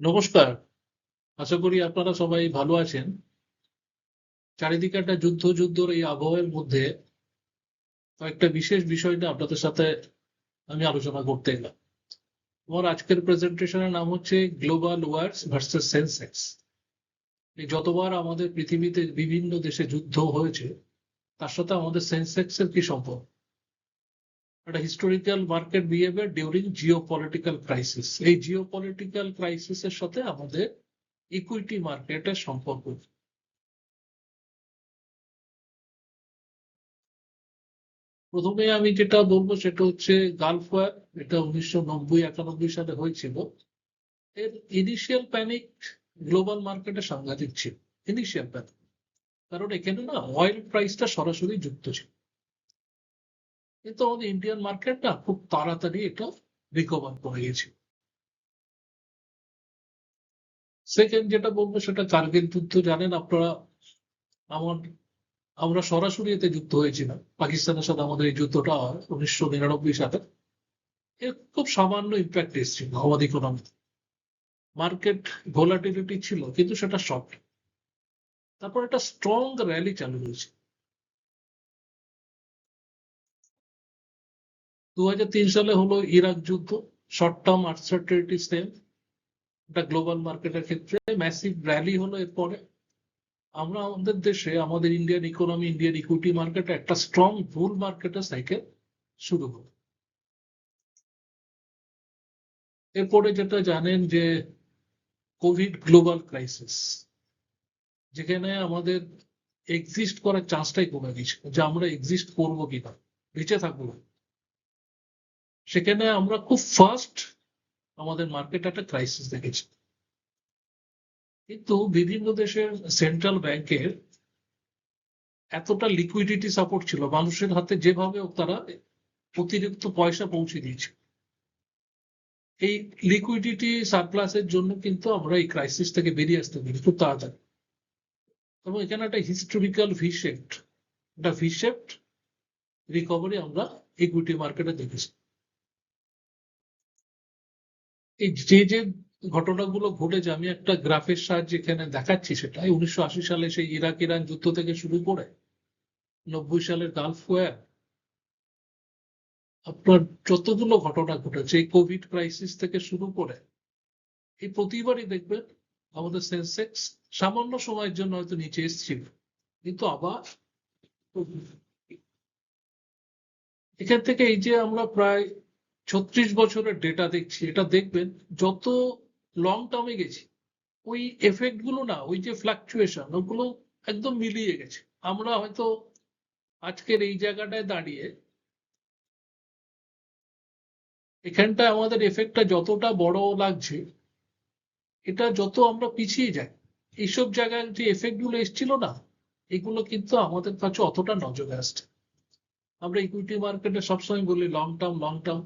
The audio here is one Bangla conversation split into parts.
নমস্কার। আশা করি আপনারা সবাই ভালো আছেন। চারিদিকে একটা যুদ্ধর এই আবহের মধ্যে কয়েকটা বিশেষ বিষয় নিয়ে আপনাদের সাথে আমি আলোচনা করতে এলাম। আমার আজকের প্রেজেন্টেশনের নাম হচ্ছে গ্লোবাল ওয়ার্স ভার্সেস সেন্সেক্স। এই যতবার আমাদের পৃথিবীতে বিভিন্ন দেশে যুদ্ধ হয়েছে তার সাথে আমাদের সেন্সেক্স এর কি সম্পর্ক। একটা historical market behaviour during geopolitical crisis, এই জিওপলিটিক্যাল ক্রাইসিসের সাথে আমাদের ইকুইটি মার্কেটের সম্পর্ক। প্রথমে আমি যেটা বলবো সেটা হচ্ছে গালফ ওয়ার। এটা 1990-91 সালে হয়েছিল। এর ইনিশিয়াল প্যানিক গ্লোবাল মার্কেটে সাংঘাতিক ছিল। ইনিশিয়াল প্যানিক, কারণ এখানে না অয়েল প্রাইসটা সরাসরি যুক্ত ছিল। কিন্তু আমাদের ইন্ডিয়ান মার্কেট না খুব তাড়াতাড়ি এটা রিকভার করে গেছে। সেকেন্ড যেটা বলবো সেটা কার্গিল যুদ্ধ। জানেন আপনারা, আমার আমরা সরাসরি এতে যুক্ত হয়েছিলাম। পাকিস্তানের সাথে আমাদের এই যুদ্ধটা হয় 1999 সালে। এর খুব সামান্য ইম্প্যাক্ট এসেছিল আমাদের ইকোনমি। মার্কেট ভোলাটিলিটি ছিল কিন্তু সেটা শর্ট। তারপর একটা স্ট্রং র্যালি চালু হয়েছে। 2003 সালে হলো ইরাক যুদ্ধ। শর্ট টার্ম আনসার্টেনিটি সেম, এটা গ্লোবাল মার্কেটের ক্ষেত্রে ম্যাসিভ র্যালি হলো। এরপরে আমরা আমাদের দেশে আমাদের ইন্ডিয়ান ইকোনমি, ইন্ডিয়ান ইকুইটি মার্কেটে একটা স্ট্রং বুল মার্কেটের সাইকেল শুরু হলো। এরপরে যেটা জানেন যে কোভিড গ্লোবাল ক্রাইসিস, যেখানে আমাদের এক্সিস্ট করার চান্সটাই কমে গেছে, যে আমরা এক্সিস্ট করবো কিনা, বেঁচে থাকবো। সেখানে আমরা খুব ফাস্ট আমাদের মার্কেট একটা ক্রাইসিস দেখেছি। কিন্তু বিভিন্ন দেশের সেন্ট্রাল ব্যাংকের এতটা লিকুইডিটি সাপোর্ট ছিল, মানুষের হাতে যেভাবে তারা অতিরিক্ত পয়সা পৌঁছে দিয়েছে। এই লিকুইডিটি সারপ্লাসের জন্য কিন্তু আমরা এই ক্রাইসিস থেকে বেরিয়ে আসতে পারি খুব তাড়াতাড়ি। এবং এখানে একটা হিস্টোরিক্যাল ভিশেপ্ট, একটা ভিশেপ্ট রিকভারি আমরা ইকুইটি মার্কেটে দেখেছি। এই যে ঘটনাগুলো ঘটেছে আমি একটা গ্রাফের সাহায্যে এখানে দেখাচ্ছি। সেটা 1980 সালে সেই ইরাক ইরান যুদ্ধ থেকে শুরু করে 90 সালের গালফ ওয়ার, আপনার যতগুলো ঘটনা ঘটেছে এই কোভিড ক্রাইসিস থেকে শুরু করে, এই প্রতিবারই দেখবেন আমাদের সেন্সেক্স সামান্য সময়ের জন্য হয়তো নিচে এসেছিল, কিন্তু আবার এখান থেকে এই যে আমরা প্রায় 36 বছরের ডেটা দেখছি, এটা দেখবেন যত লং টার্মে গেছি ওই এফেক্ট গুলো না, ওই যে ফ্লাকচুয়েশন ওগুলো একদম মিলিয়ে গেছে। আমরা হয়তো আজকের এই জায়গাটায় দাঁড়িয়ে এখানটায় আমাদের এফেক্টটা যতটা বড় লাগছে, এটা যত আমরা পিছিয়ে যাই এইসব জায়গায় যে এফেক্ট গুলো এসেছিল না, এগুলো কিন্তু আমাদের কাছে অতটা নজরে আসছে। আমরা ইকুইটি মার্কেটে সবসময় বলি লং টার্ম লং টার্ম,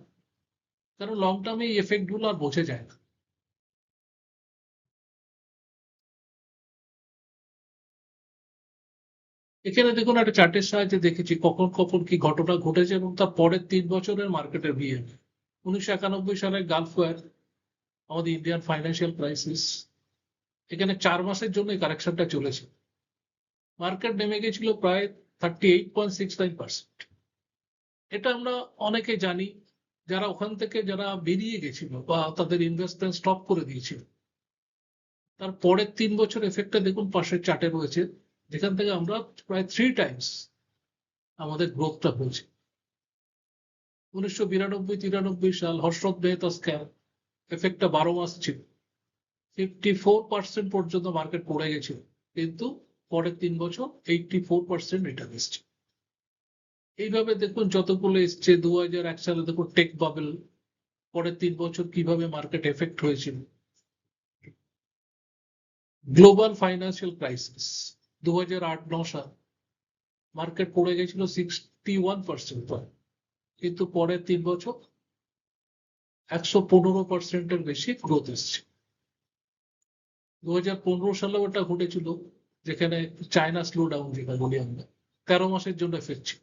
কারণ লং টার্মে এই এফেক্ট গুলো আর বোঝা যায় না। এখানে দেখুন একটা চার্টের সাহায্যে দেখেছি কখন কখন কি ঘটনা ঘটেছে এবং তার পরের 3 বছরের মার্কেটের বিহেভিয়ার। 1991 সালের গালফ ওয়ার, আমাদের ইন্ডিয়ান ফাইন্যান্সিয়াল ক্রাইসিস, এখানে 4 মাসের জন্য এই কারেকশনটা চলেছে। মার্কেট নেমে গেছিল প্রায় 38.69%। এটা আমরা অনেকে জানি, যারা ওখান থেকে যারা বেরিয়ে গেছিল বা তাদের ইনভেস্টমেন্ট স্টপ করে দিয়েছিল। তার পরের 3 বছর এফেক্টটা দেখুন পাশের চার্টে রয়েছে, যেখান থেকে আমরা প্রায় 3 টাইমস আমাদের গ্রোথটা হয়েছে। 1992-93 সাল হর্ষদ মেহতা স্ক্যাম, এফেক্টটা 12 মাস ছিল। 54% পর্যন্ত মার্কেট পড়ে গেছিল, কিন্তু পরের 3 বছর 84% রিটার্ন এসছে। এইভাবে দেখুন যতগুলো এসছে। 2001 সালে দেখুন টেক বাবল, পরের 3 বছর কিভাবে মার্কেট এফেক্ট হয়েছিল। গ্লোবাল ফাইন্যান্সিয়াল ক্রাইসিস 2008-9 সাল, মার্কেট পড়ে গেছিল 61%, কিন্তু পরের 3 বছর 115%-এর বেশি গ্রোথ এসছে। 2015 সালে ওটা ঘটেছিল, যেখানে চায়না স্লো ডাউন যেটা বলি আমরা, 13 মাসের জন্য এফেক্ট ছিল।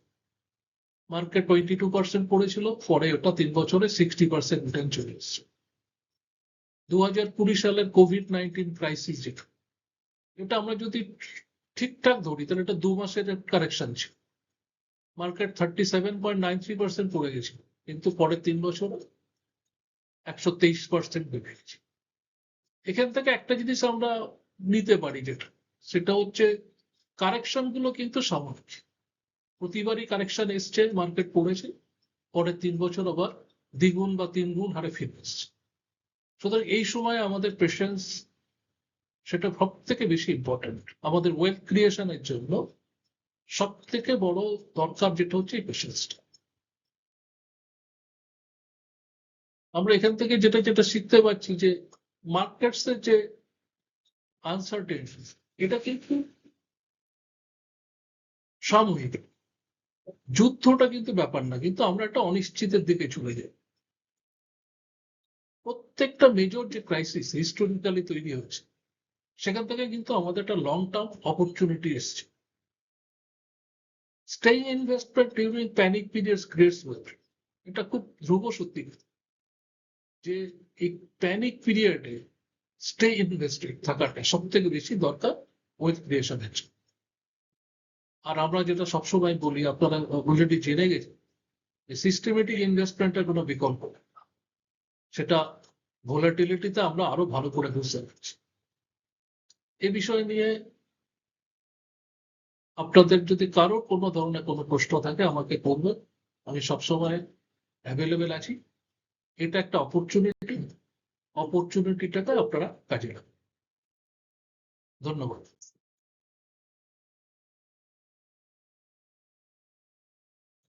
মার্কেট 22% পড়েছিল, পরে ওটা 3 বছরে 60% রিটার্ন চলে এসছে। 2020 সালের COVID-19 ক্রাইসিস যেটা, এটা আমরা যদি ঠিকঠাক ধরি তাহলে এটা 2 মাসের কারেকশন ছিল। মার্কেট 37.93% পড়ে গেছিল, কিন্তু পরের 3 বছর 123% বেড়ে গেছে। এখান থেকে একটা জিনিস আমরা নিতে পারি, যেটা সেটা হচ্ছে কারেকশন গুলো কিন্তু সাময়িক। প্রতিবারই কারেকশন এসছে, মার্কেট পড়েছে, পরের 3 বছর আবার দ্বিগুণ বা 3 গুণ হারে ফিরে এসছে। সুতরাং এই সময় আমাদের পেশেন্স সেটা সব থেকে বেশি ইম্পর্টেন্ট। আমাদের ওয়েলথ ক্রিয়েশনের জন্য সব থেকে বড় দরকার যেটা হচ্ছে এই পেশেন্সটা। আমরা এখান থেকে যেটা যেটা শিখতে পারছি যে মার্কেটস এর যে আনসার্টেনিটি, এটা কিন্তু সাময়িক। যুদ্ধটা কিন্তু ব্যাপার না, কিন্তু আমরা একটা অনিশ্চিতের দিকে চলে যাই। প্রত্যেকটা মেজর যে ক্রাইসিস হিস্টোরিক্যালি তৈরি হচ্ছে, সেখান থেকে কিন্তু আমাদের একটা লং টার্ম অপরচুনিটি এসছে। Staying invested during panic periods creates wealth. এটা খুব ধ্রুব সত্যি যে এই প্যানিক পিরিয়ডে স্টে ইনভেস্টেড থাকাটা সব থেকে বেশি দরকার ওয়েলথ ক্রিয়েশনের জন্য। আর আমরা যেটা সবসময় বলি, আপনারা অলরেডি জেনে গেছেন, যে সিস্টেমেটিক ইনভেস্টমেন্টের কোনো বিকল্প নেই। সেটা ভোলাটিলিটিতে আমরা আরো ভালো করে বুঝতে পারছি। এ বিষয় নিয়ে আপনাদের যদি কারো কোনো ধরনের কোনো প্রশ্ন থাকে আমাকে বলবেন, আমি সবসময় অ্যাভেলেবেল আছি। এটা একটা অপরচুনিটিটাকে আপনারা কাজে লাগান। ধন্যবাদ।